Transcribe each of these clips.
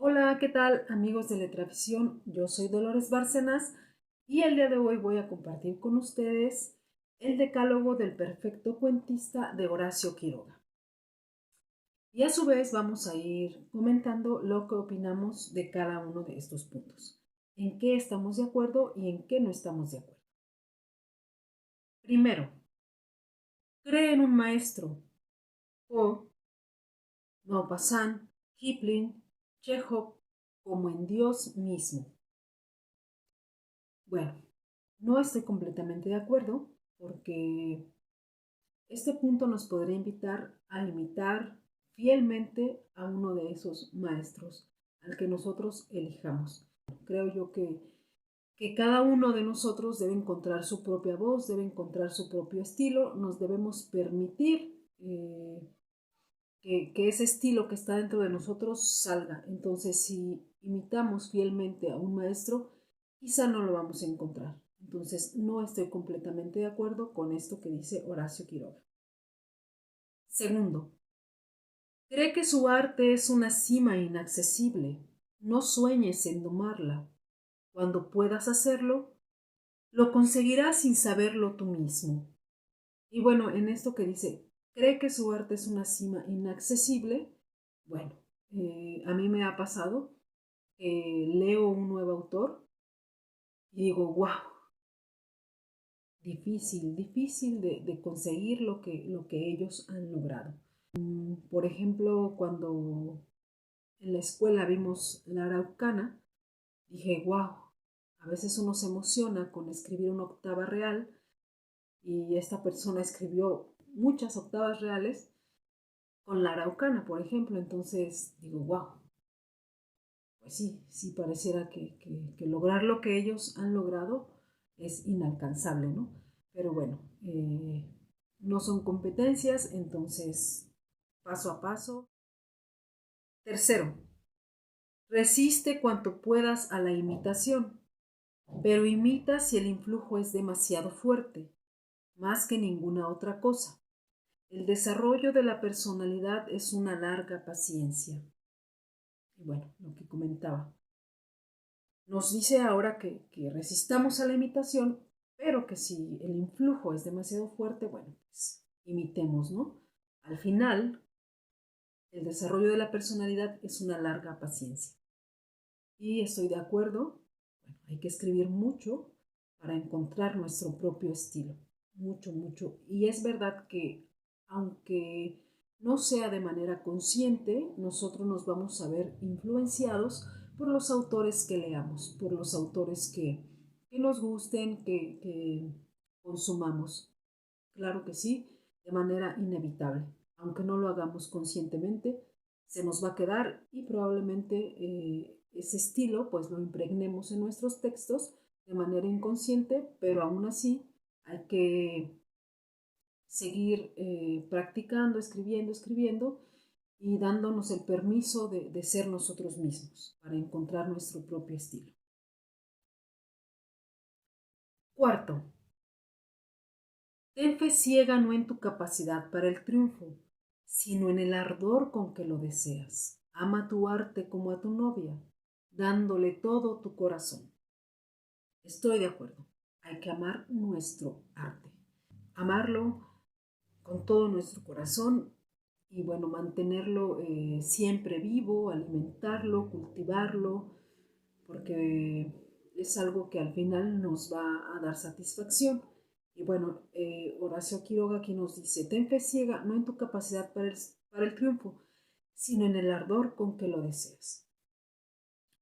Hola, ¿qué tal amigos de Letravisión? Yo soy Dolores Bárcenas y el día de hoy voy a compartir con ustedes el decálogo del perfecto cuentista de Horacio Quiroga. Y a su vez vamos a ir comentando lo que opinamos de cada uno de estos puntos, en qué estamos de acuerdo y en qué no estamos de acuerdo. Primero, cree en un maestro. O Maupassant, Kipling, Chekhov, como en Dios mismo. Bueno, no estoy completamente de acuerdo porque este punto nos podría invitar a imitar fielmente a uno de esos maestros al que nosotros elijamos. Creo yo que cada uno de nosotros debe encontrar su propia voz, debe encontrar su propio estilo, nos debemos permitir que ese estilo que está dentro de nosotros salga. Entonces, si imitamos fielmente a un maestro, quizá no lo vamos a encontrar. Entonces, no estoy completamente de acuerdo con esto que dice Horacio Quiroga. Segundo, cree que su arte es una cima inaccesible. No sueñes en domarla. Cuando puedas hacerlo, lo conseguirás sin saberlo tú mismo. Y bueno, en esto que dice, cree que su arte es una cima inaccesible, bueno, a mí me ha pasado que leo un nuevo autor y digo, wow, difícil de conseguir lo que ellos han logrado. Por ejemplo, cuando en la escuela vimos La Araucana, dije, wow, a veces uno se emociona con escribir una octava real y esta persona escribió muchas octavas reales con la Araucana, por ejemplo. Entonces digo, wow, pues sí, sí pareciera que lograr lo que ellos han logrado es inalcanzable, ¿no? Pero bueno, no son competencias, entonces paso a paso. Tercero, resiste cuanto puedas a la imitación, pero imita si el influjo es demasiado fuerte, más que ninguna otra cosa. El desarrollo de la personalidad es una larga paciencia. Y bueno, lo que comentaba. Nos dice ahora que resistamos a la imitación, pero que si el influjo es demasiado fuerte, bueno, pues imitemos, ¿no? Al final, el desarrollo de la personalidad es una larga paciencia. Y estoy de acuerdo, bueno, hay que escribir mucho para encontrar nuestro propio estilo. Mucho, mucho. Y es verdad que aunque no sea de manera consciente, nosotros nos vamos a ver influenciados por los autores que leamos, por los autores que nos gusten, que consumamos. Claro que sí, de manera inevitable. Aunque no lo hagamos conscientemente, se nos va a quedar y probablemente ese estilo pues lo impregnemos en nuestros textos de manera inconsciente, pero aún así hay que seguir practicando, escribiendo y dándonos el permiso de ser nosotros mismos para encontrar nuestro propio estilo. Cuarto, ten fe ciega no en tu capacidad para el triunfo, sino en el ardor con que lo deseas. Ama tu arte como a tu novia, dándole todo tu corazón. Estoy de acuerdo. Hay que amar nuestro arte. Amarlo con todo nuestro corazón y bueno, mantenerlo siempre vivo, alimentarlo, cultivarlo, porque es algo que al final nos va a dar satisfacción. Y bueno, Horacio Quiroga aquí nos dice, ten fe ciega no en tu capacidad para el triunfo, sino en el ardor con que lo deseas.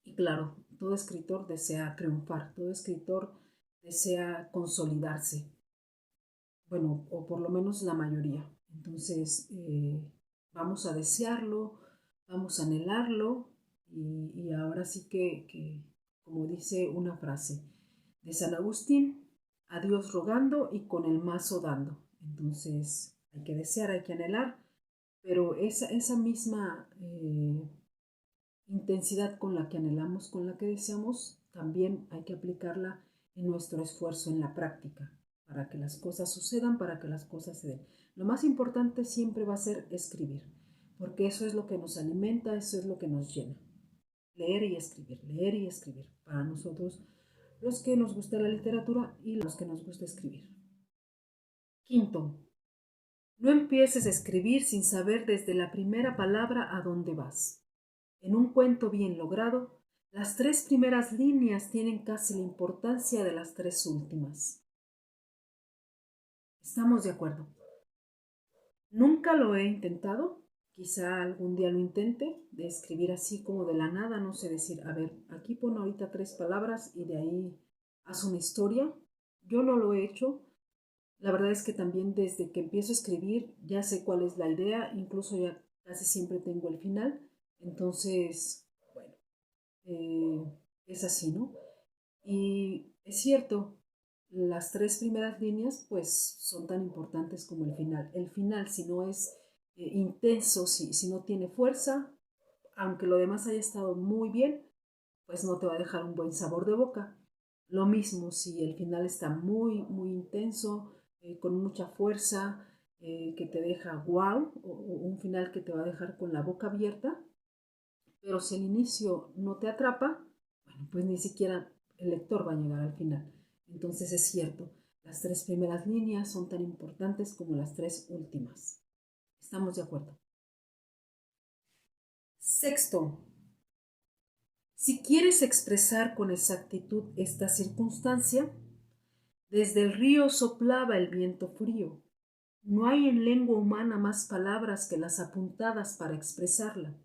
Y claro, todo escritor desea triunfar, todo escritor desea consolidarse, bueno, o por lo menos la mayoría. Entonces, vamos a desearlo, vamos a anhelarlo y ahora sí como dice una frase de San Agustín, a Dios rogando y con el mazo dando. Entonces, hay que desear, hay que anhelar, pero esa misma intensidad con la que anhelamos, con la que deseamos, también hay que aplicarla en nuestro esfuerzo, en la práctica, para que las cosas sucedan, para que las cosas se den. Lo más importante siempre va a ser escribir, porque eso es lo que nos alimenta, eso es lo que nos llena. leer y escribir, leer y escribir. Para nosotros, los que nos gusta la literatura y los que nos gusta escribir. Quinto, no empieces a escribir sin saber desde la primera palabra a dónde vas. En un cuento bien logrado, las 3 primeras líneas tienen casi la importancia de las 3 últimas. ¿Estamos de acuerdo? Nunca lo he intentado, quizá algún día lo intente, de escribir así como de la nada, no sé decir, a ver, aquí pon ahorita 3 palabras y de ahí haz una historia. Yo no lo he hecho. La verdad es que también desde que empiezo a escribir ya sé cuál es la idea, incluso ya casi siempre tengo el final. Entonces, bueno, es así, ¿no? Y es cierto, las 3 primeras líneas pues son tan importantes como el final. El final, si no es intenso, si no tiene fuerza, aunque lo demás haya estado muy bien, pues no te va a dejar un buen sabor de boca. Lo mismo si el final está muy, muy intenso, con mucha fuerza, que te deja wow, o un final que te va a dejar con la boca abierta, pero si el inicio no te atrapa, bueno, pues ni siquiera el lector va a llegar al final. Entonces es cierto, las 3 primeras líneas son tan importantes como las 3 últimas. ¿Estamos de acuerdo? Sexto, si quieres expresar con exactitud esta circunstancia, desde el río soplaba el viento frío. No hay en lengua humana más palabras que las apuntadas para expresarla.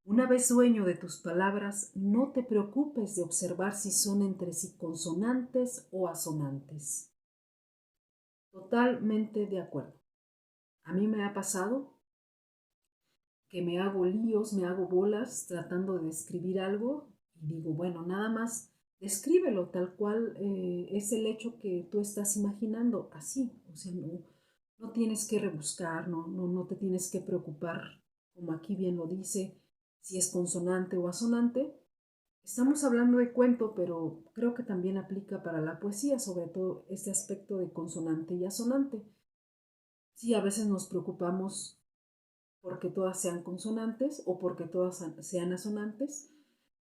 Una vez dueño de tus palabras, no te preocupes de observar si son entre sí consonantes o asonantes. Totalmente de acuerdo. A mí me ha pasado que me hago líos, me hago bolas tratando de escribir algo y digo, bueno, nada más descríbelo tal cual es el hecho que tú estás imaginando, así, o sea, no tienes que rebuscar, no te tienes que preocupar, como aquí bien lo dice, si es consonante o asonante. Estamos hablando de cuento, pero creo que también aplica para la poesía, sobre todo este aspecto de consonante y asonante. Sí, a veces nos preocupamos porque todas sean consonantes o porque todas sean asonantes,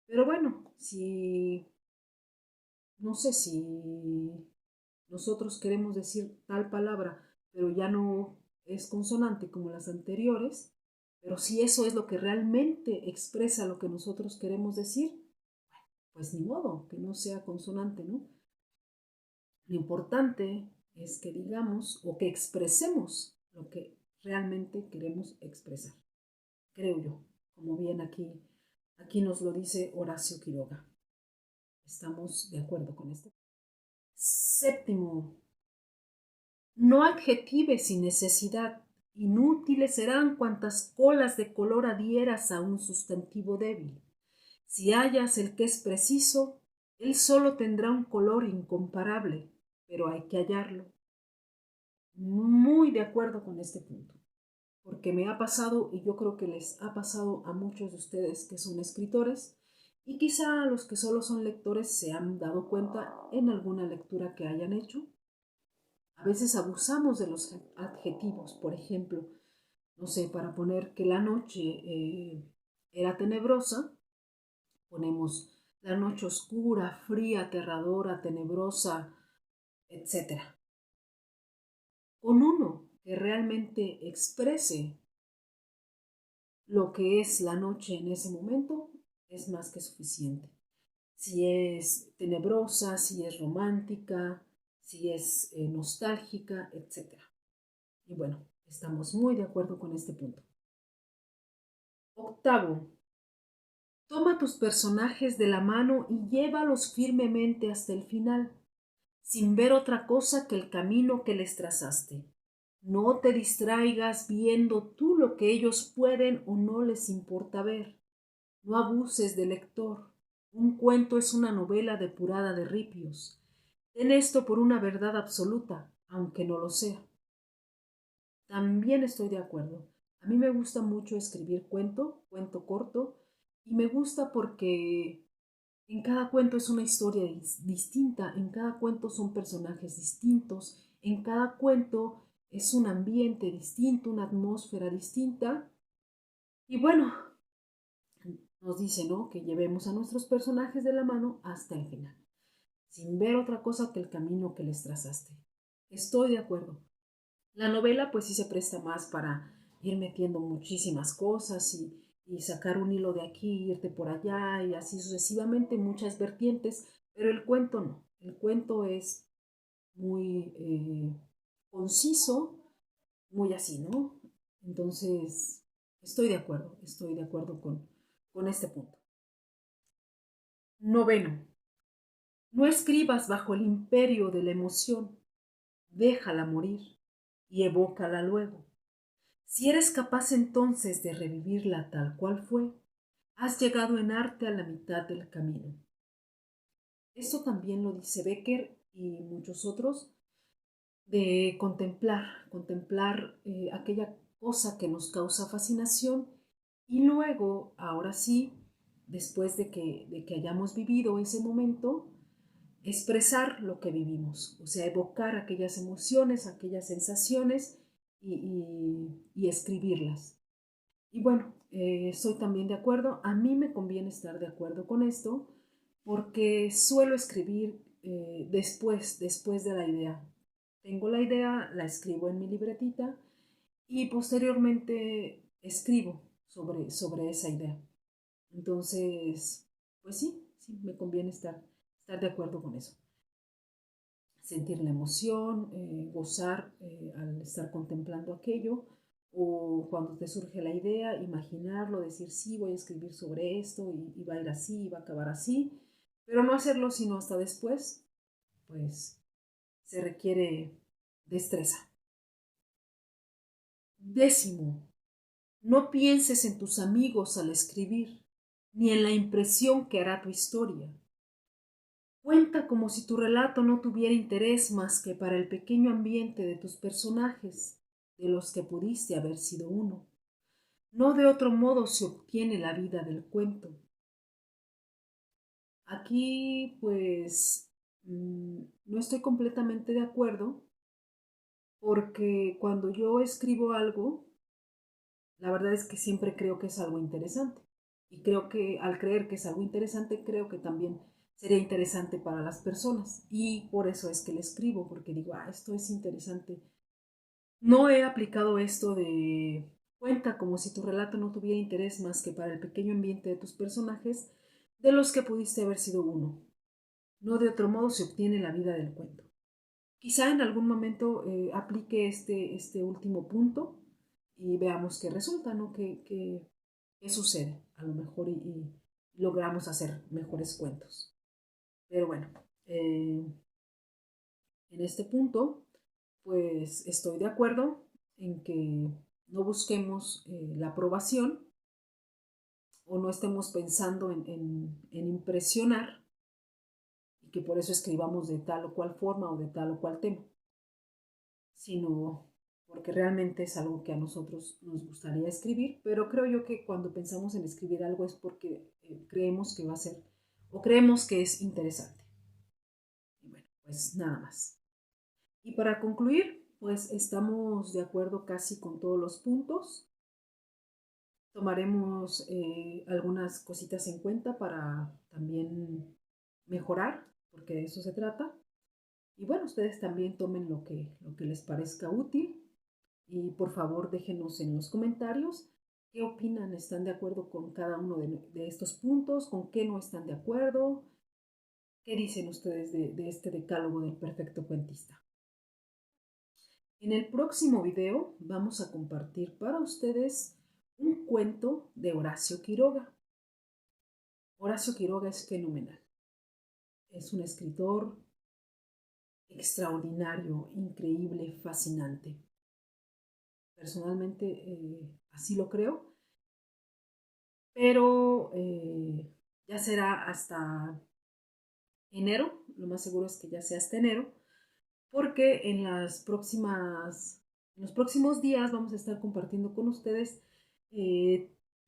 pero bueno, si no sé si nosotros queremos decir tal palabra, pero ya no es consonante como las anteriores, pero si eso es lo que realmente expresa lo que nosotros queremos decir, pues ni modo, que no sea consonante, ¿no? Lo importante es que digamos o que expresemos lo que realmente queremos expresar, creo yo, como bien aquí nos lo dice Horacio Quiroga. ¿Estamos de acuerdo con esto? Séptimo, no adjetives sin necesidad. Inútiles serán cuantas colas de color adhieras a un sustantivo débil. Si hallas el que es preciso, él solo tendrá un color incomparable, pero hay que hallarlo. Muy de acuerdo con este punto, porque me ha pasado y yo creo que les ha pasado a muchos de ustedes que son escritores y quizá a los que solo son lectores se han dado cuenta en alguna lectura que hayan hecho. A veces abusamos de los adjetivos, por ejemplo, no sé, para poner que la noche era tenebrosa, ponemos la noche oscura, fría, aterradora, tenebrosa, etcétera. Con uno que realmente exprese lo que es la noche en ese momento, es más que suficiente. Si es tenebrosa, si es romántica, si es nostálgica, etcétera. Y bueno, estamos muy de acuerdo con este punto. Octavo, toma tus personajes de la mano y llévalos firmemente hasta el final, sin ver otra cosa que el camino que les trazaste. No te distraigas viendo tú lo que ellos pueden o no les importa ver. No abuses del lector. Un cuento es una novela depurada de ripios. Ten esto por una verdad absoluta, aunque no lo sea. También estoy de acuerdo. A mí me gusta mucho escribir cuento corto, y me gusta porque en cada cuento es una historia distinta, en cada cuento son personajes distintos, en cada cuento es un ambiente distinto, una atmósfera distinta. Y bueno, nos dice, ¿no?, que llevemos a nuestros personajes de la mano hasta el final, sin ver otra cosa que el camino que les trazaste. Estoy de acuerdo. La novela pues sí se presta más para ir metiendo muchísimas cosas y sacar un hilo de aquí, irte por allá y así sucesivamente, muchas vertientes, pero el cuento no. El cuento es muy conciso, muy así, ¿no? Entonces, estoy de acuerdo con este punto. Noveno, no escribas bajo el imperio de la emoción, déjala morir y evócala luego. Si eres capaz entonces de revivirla tal cual fue, has llegado en arte a la mitad del camino. Esto también lo dice Becker y muchos otros, de contemplar aquella cosa que nos causa fascinación y luego, ahora sí, después de que hayamos vivido ese momento, expresar lo que vivimos, o sea, evocar aquellas emociones, aquellas sensaciones y escribirlas. Y bueno, estoy también de acuerdo, a mí me conviene estar de acuerdo con esto porque suelo escribir después de la idea. Tengo la idea, la escribo en mi libretita y posteriormente escribo sobre esa idea. Entonces, pues sí, me conviene estar de acuerdo con eso. Sentir la emoción, gozar al estar contemplando aquello, o cuando te surge la idea, imaginarlo, decir sí, voy a escribir sobre esto y va a ir así, y va a acabar así, pero no hacerlo sino hasta después, pues se requiere destreza. Décimo, no pienses en tus amigos al escribir, ni en la impresión que hará tu historia. Cuenta como si tu relato no tuviera interés más que para el pequeño ambiente de tus personajes, de los que pudiste haber sido uno. No de otro modo se obtiene la vida del cuento. Aquí, pues, no estoy completamente de acuerdo porque cuando yo escribo algo, la verdad es que siempre creo que es algo interesante. Y creo que al creer que es algo interesante, creo que también sería interesante para las personas. Y por eso es que le escribo, porque digo, esto es interesante. No he aplicado esto de cuenta como si tu relato no tuviera interés más que para el pequeño ambiente de tus personajes, de los que pudiste haber sido uno. No de otro modo se obtiene la vida del cuento. Quizá en algún momento aplique este último punto y veamos qué resulta, ¿no? ¿Qué sucede? A lo mejor y logramos hacer mejores cuentos. Pero bueno, en este punto, pues estoy de acuerdo en que no busquemos la aprobación o no estemos pensando en impresionar y que por eso escribamos de tal o cual forma o de tal o cual tema, sino porque realmente es algo que a nosotros nos gustaría escribir, pero creo yo que cuando pensamos en escribir algo es porque creemos que va a ser o creemos que es interesante. Y bueno, pues nada más. Y para concluir, pues estamos de acuerdo casi con todos los puntos. Tomaremos algunas cositas en cuenta para también mejorar, porque de eso se trata. Y bueno, ustedes también tomen lo que les parezca útil y por favor déjenos en los comentarios qué opinan, están de acuerdo con cada uno de estos puntos, con qué no están de acuerdo, qué dicen ustedes de este decálogo del perfecto cuentista. En el próximo video vamos a compartir para ustedes un cuento de Horacio Quiroga. Horacio Quiroga es fenomenal. Es un escritor extraordinario, increíble, fascinante. Personalmente así lo creo, pero ya será hasta enero, lo más seguro es que ya sea hasta enero, porque en los próximos días vamos a estar compartiendo con ustedes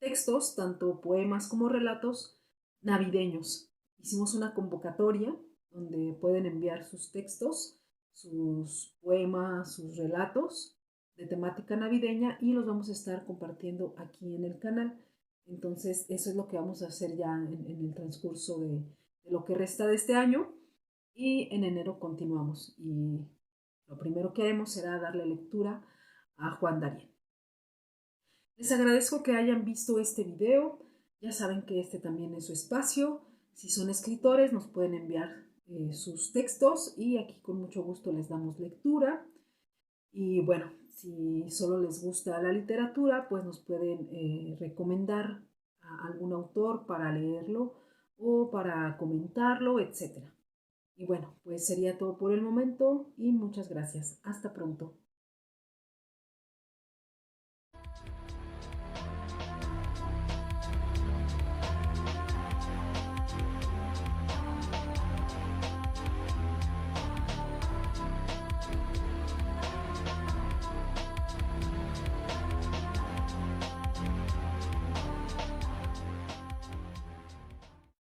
textos, tanto poemas como relatos navideños. Hicimos una convocatoria donde pueden enviar sus textos, sus poemas, sus relatos de temática navideña y los vamos a estar compartiendo aquí en el canal. Entonces, eso es lo que vamos a hacer ya en el transcurso de lo que resta de este año y en enero continuamos. Y lo primero que haremos será darle lectura a Juan Darien. Les agradezco que hayan visto este video. Ya saben que este también es su espacio. Si son escritores, nos pueden enviar sus textos y aquí con mucho gusto les damos lectura. Y bueno, si solo les gusta la literatura, pues nos pueden recomendar a algún autor para leerlo o para comentarlo, etc. Y bueno, pues sería todo por el momento y muchas gracias. Hasta pronto.